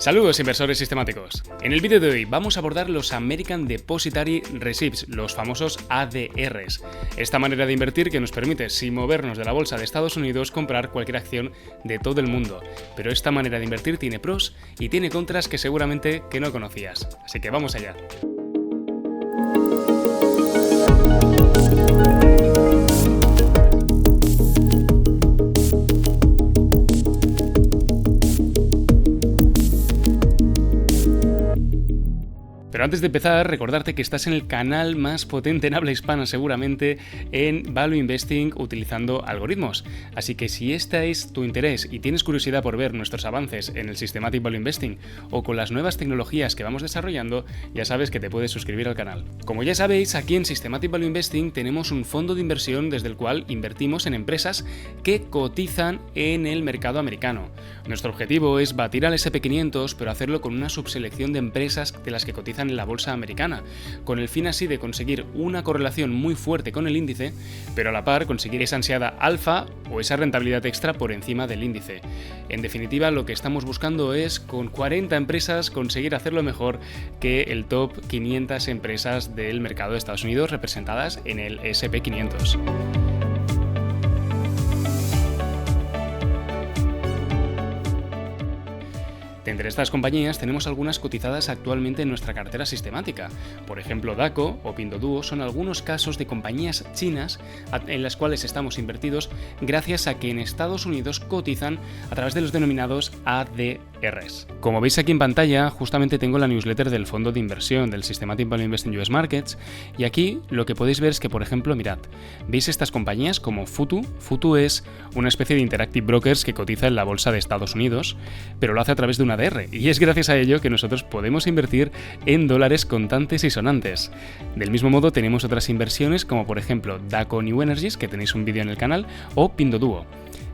Saludos inversores sistemáticos. En el vídeo de hoy vamos a abordar los American Depositary Receipts, los famosos ADRs. Esta manera de invertir que nos permite, sin movernos de la bolsa de Estados Unidos, comprar cualquier acción de todo el mundo. Pero esta manera de invertir tiene pros y tiene contras que seguramente que no conocías. Así que vamos allá. Pero antes de empezar, recordarte que estás en el canal más potente en habla hispana seguramente en Value Investing utilizando algoritmos. Así que si este es tu interés y tienes curiosidad por ver nuestros avances en el Systematic Value Investing o con las nuevas tecnologías que vamos desarrollando, ya sabes que te puedes suscribir al canal. Como ya sabéis, aquí en Systematic Value Investing tenemos un fondo de inversión desde el cual invertimos en empresas que cotizan en el mercado americano. Nuestro objetivo es batir al S&P 500, pero hacerlo con una subselección de empresas de las que cotizan en la bolsa americana, con el fin así de conseguir una correlación muy fuerte con el índice, pero a la par conseguir esa ansiada alfa o esa rentabilidad extra por encima del índice. En definitiva, lo que estamos buscando es, con 40 empresas, conseguir hacerlo mejor que el top 500 empresas del mercado de Estados Unidos representadas en el S&P 500. De entre estas compañías tenemos algunas cotizadas actualmente en nuestra cartera sistemática. Por ejemplo, Daco o Pinduoduo son algunos casos de compañías chinas en las cuales estamos invertidos gracias a que en Estados Unidos cotizan a través de los denominados ADRs. Como veis aquí en pantalla, justamente tengo la newsletter del fondo de inversión del Systematic Value Investing US Markets y aquí lo que podéis ver es que, por ejemplo, mirad, veis estas compañías como Futu. Futu es una especie de Interactive Brokers que cotiza en la bolsa de Estados Unidos, pero lo hace a través de un ADR, y es gracias a ello que nosotros podemos invertir en dólares contantes y sonantes. Del mismo modo tenemos otras inversiones como por ejemplo Daco New Energies, que tenéis un vídeo en el canal, o Pinduoduo.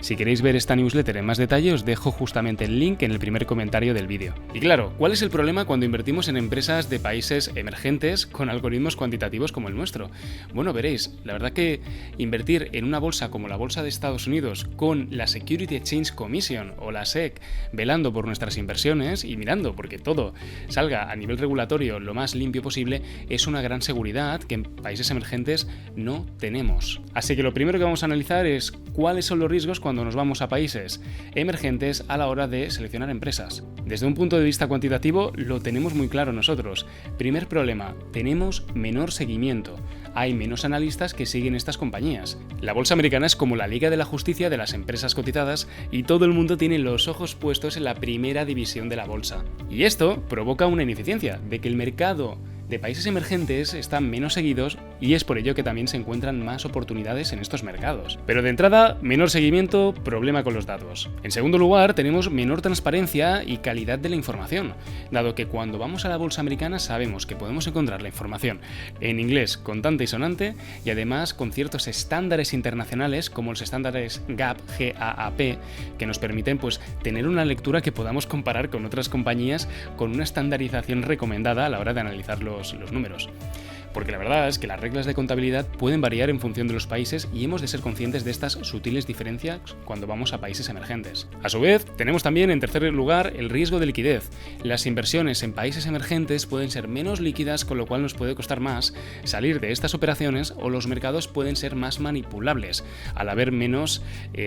Si queréis ver esta newsletter en más detalle, os dejo justamente el link en el primer comentario del vídeo. Y claro, ¿cuál es el problema cuando invertimos en empresas de países emergentes con algoritmos cuantitativos como el nuestro? Bueno, veréis, la verdad que invertir en una bolsa como la bolsa de Estados Unidos con la Security Exchange Commission o la SEC velando por nuestras inversiones y mirando porque todo salga a nivel regulatorio lo más limpio posible, es una gran seguridad que en países emergentes no tenemos. Así que lo primero que vamos a analizar es cuáles son los riesgos cuando nos vamos a países emergentes a la hora de seleccionar empresas. Desde un punto de vista cuantitativo lo tenemos muy claro nosotros. Primer problema, tenemos menor seguimiento. Hay menos analistas que siguen estas compañías. La bolsa americana es como la Liga de la Justicia de las empresas cotizadas y todo el mundo tiene los ojos puestos en la primera división de la bolsa. Y esto provoca una ineficiencia, de que el mercado de países emergentes están menos seguidos y es por ello que también se encuentran más oportunidades en estos mercados. Pero de entrada, menor seguimiento, problema con los datos. En segundo lugar, tenemos menor transparencia y calidad de la información, dado que cuando vamos a la bolsa americana sabemos que podemos encontrar la información en inglés contante y sonante y además con ciertos estándares internacionales como los estándares GAAP, que nos permiten tener una lectura que podamos comparar con otras compañías con una estandarización recomendada a la hora de analizar los números. Porque la verdad es que las reglas de contabilidad pueden variar en función de los países y hemos de ser conscientes de estas sutiles diferencias cuando vamos a países emergentes. A su vez, tenemos también en tercer lugar el riesgo de liquidez. Las inversiones en países emergentes pueden ser menos líquidas, con lo cual nos puede costar más salir de estas operaciones, o los mercados pueden ser más manipulables al haber menos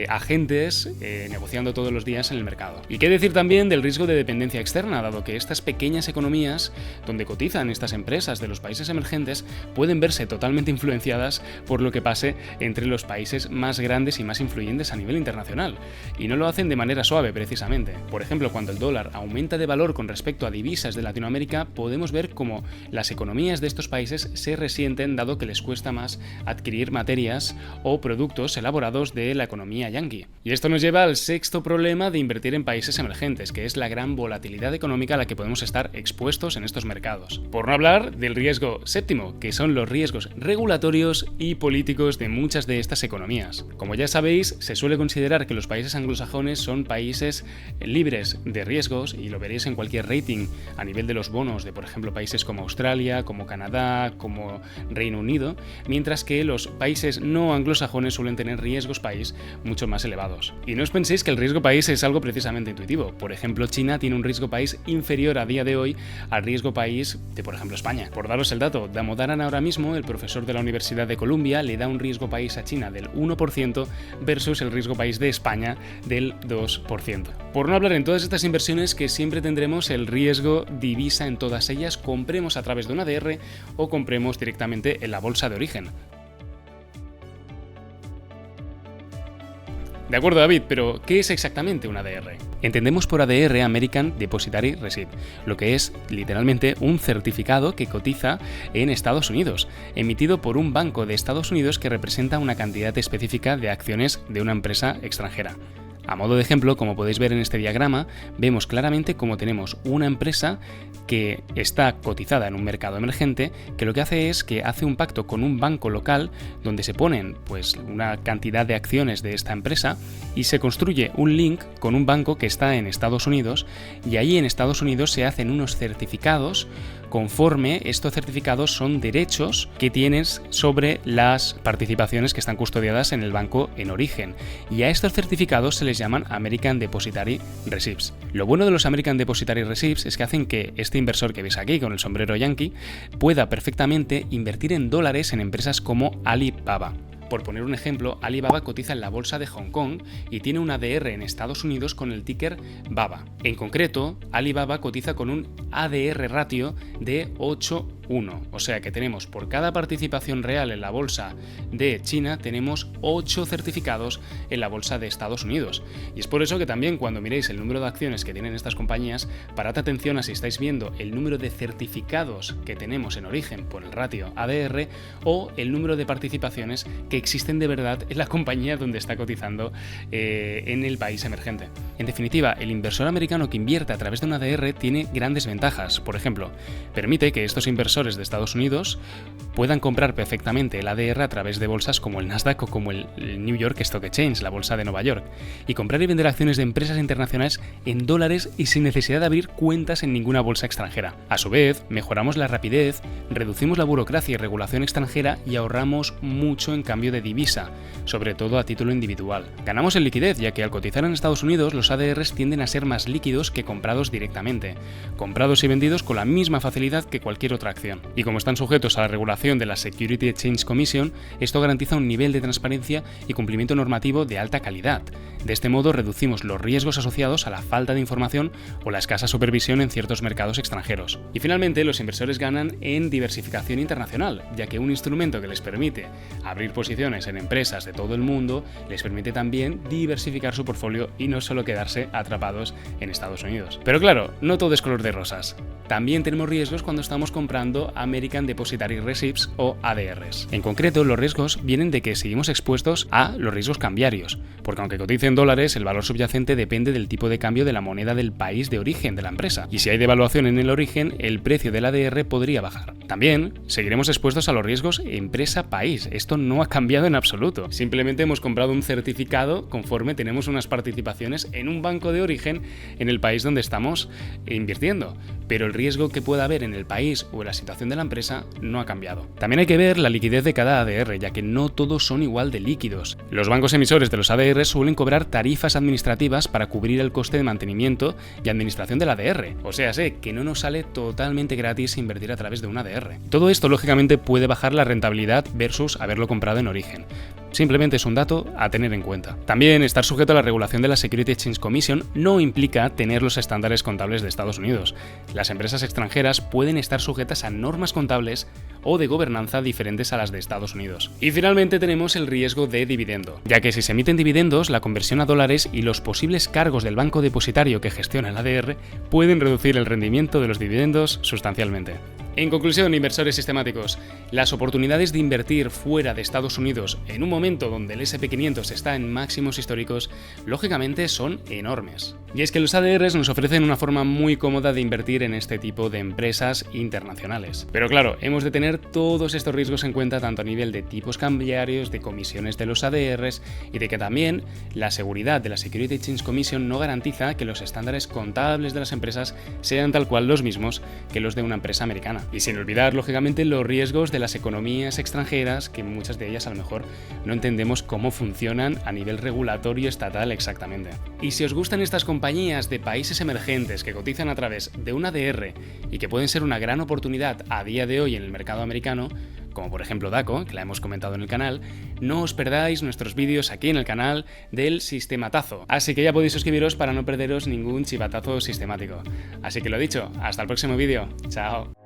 agentes negociando todos los días en el mercado. Y qué decir también del riesgo de dependencia externa, dado que estas pequeñas economías donde cotizan estas empresas de los países emergentes pueden verse totalmente influenciadas por lo que pase entre los países más grandes y más influyentes a nivel internacional. Y no lo hacen de manera suave, precisamente. Por ejemplo, cuando el dólar aumenta de valor con respecto a divisas de Latinoamérica, podemos ver cómo las economías de estos países se resienten, dado que les cuesta más adquirir materias o productos elaborados de la economía yanqui. Y esto nos lleva al sexto problema de invertir en países emergentes, que es la gran volatilidad económica a la que podemos estar expuestos en estos mercados. Por no hablar del riesgo séptimo, último, que son los riesgos regulatorios y políticos de muchas de estas economías. Como ya sabéis, se suele considerar que los países anglosajones son países libres de riesgos, y lo veréis en cualquier rating a nivel de los bonos de, por ejemplo, países como Australia, como Canadá, como Reino Unido, mientras que los países no anglosajones suelen tener riesgos país mucho más elevados. Y no os penséis que el riesgo país es algo precisamente intuitivo. Por ejemplo, China tiene un riesgo país inferior a día de hoy al riesgo país de, por ejemplo, España. Por daros el dato, Damodaran ahora mismo, el profesor de la Universidad de Columbia, le da un riesgo país a China del 1% versus el riesgo país de España del 2%. Por no hablar en todas estas inversiones que siempre tendremos el riesgo divisa en todas ellas, compremos a través de un ADR o compremos directamente en la bolsa de origen. De acuerdo, David, pero ¿qué es exactamente un ADR? Entendemos por ADR American Depositary Receipt, lo que es literalmente un certificado que cotiza en Estados Unidos, emitido por un banco de Estados Unidos que representa una cantidad específica de acciones de una empresa extranjera. A modo de ejemplo, como podéis ver en este diagrama, vemos claramente cómo tenemos una empresa que está cotizada en un mercado emergente, que lo que hace es que hace un pacto con un banco local donde se ponen pues una cantidad de acciones de esta empresa y se construye un link con un banco que está en Estados Unidos, y ahí en Estados Unidos se hacen unos certificados conforme estos certificados son derechos que tienes sobre las participaciones que están custodiadas en el banco en origen, y a estos certificados se les llaman American Depositary Receipts. Lo bueno de los American Depositary Receipts es que hacen que este inversor que veis aquí con el sombrero yankee pueda perfectamente invertir en dólares en empresas como Alibaba. Por poner un ejemplo, Alibaba cotiza en la bolsa de Hong Kong y tiene un ADR en Estados Unidos con el ticker BABA. En concreto, Alibaba cotiza con un ADR ratio de 8:1, o sea que tenemos por cada participación real en la bolsa de China, tenemos 8 certificados en la bolsa de Estados Unidos. Y es por eso que también cuando miréis el número de acciones que tienen estas compañías, parad atención a si estáis viendo el número de certificados que tenemos en origen por el ratio ADR o el número de participaciones que existen de verdad en la compañía donde está cotizando en el país emergente. En definitiva, el inversor americano que invierte a través de un ADR tiene grandes ventajas. Por ejemplo, permite que estos inversores de Estados Unidos puedan comprar perfectamente el ADR a través de bolsas como el Nasdaq o como el New York Stock Exchange, la bolsa de Nueva York, y comprar y vender acciones de empresas internacionales en dólares y sin necesidad de abrir cuentas en ninguna bolsa extranjera. A su vez, mejoramos la rapidez, reducimos la burocracia y regulación extranjera y ahorramos mucho en cambio de divisa, sobre todo a título individual. Ganamos en liquidez, ya que al cotizar en Estados Unidos los ADRs tienden a ser más líquidos que comprados directamente, comprados y vendidos con la misma facilidad que cualquier otra acción. Y como están sujetos a la regulación de la Securities Exchange Commission, esto garantiza un nivel de transparencia y cumplimiento normativo de alta calidad. De este modo reducimos los riesgos asociados a la falta de información o la escasa supervisión en ciertos mercados extranjeros. Y finalmente, los inversores ganan en diversificación internacional, ya que un instrumento que les permite abrir posiciones en empresas de todo el mundo les permite también diversificar su portfolio y no solo quedarse atrapados en Estados Unidos. Pero claro, no todo es color de rosas. También tenemos riesgos cuando estamos comprando American Depositary Receipts o ADRs. En concreto, los riesgos vienen de que seguimos expuestos a los riesgos cambiarios, porque aunque cotice en dólares, el valor subyacente depende del tipo de cambio de la moneda del país de origen de la empresa, y si hay devaluación en el origen, el precio del ADR podría bajar. También seguiremos expuestos a los riesgos empresa-país. Esto no ha cambiado en absoluto. Simplemente hemos comprado un certificado conforme tenemos unas participaciones en un banco de origen en el país donde estamos invirtiendo, pero el riesgo que pueda haber en el país o en la situación de la empresa no ha cambiado. También hay que ver la liquidez de cada ADR, ya que no todos son igual de líquidos. Los bancos emisores de los ADR suelen cobrar tarifas administrativas para cubrir el coste de mantenimiento y administración del ADR, o sea, sé que no nos sale totalmente gratis invertir a través de un ADR. Todo esto lógicamente puede bajar la rentabilidad versus haberlo comprado en origen. Simplemente es un dato a tener en cuenta. También estar sujeto a la regulación de la Securities Exchange Commission no implica tener los estándares contables de Estados Unidos. Las empresas extranjeras pueden estar sujetas a normas contables o de gobernanza diferentes a las de Estados Unidos. Y finalmente tenemos el riesgo de dividendo, ya que si se emiten dividendos, la conversión a dólares y los posibles cargos del banco depositario que gestiona el ADR pueden reducir el rendimiento de los dividendos sustancialmente. En conclusión, inversores sistemáticos, las oportunidades de invertir fuera de Estados Unidos en un momento donde el SP500 está en máximos históricos, lógicamente son enormes. Y es que los ADRs nos ofrecen una forma muy cómoda de invertir en este tipo de empresas internacionales. Pero claro, hemos de tener todos estos riesgos en cuenta tanto a nivel de tipos cambiarios, de comisiones de los ADRs y de que también la seguridad de la Security Exchange Commission no garantiza que los estándares contables de las empresas sean tal cual los mismos que los de una empresa americana. Y sin olvidar, lógicamente, los riesgos de las economías extranjeras, que muchas de ellas a lo mejor no entendemos cómo funcionan a nivel regulatorio estatal exactamente. Y si os gustan estas compañías de países emergentes que cotizan a través de un ADR y que pueden ser una gran oportunidad a día de hoy en el mercado americano, como por ejemplo DACO, que la hemos comentado en el canal, no os perdáis nuestros vídeos aquí en el canal del Sistematazo. Así que ya podéis suscribiros para no perderos ningún chivatazo sistemático. Así que lo dicho, hasta el próximo vídeo. Chao.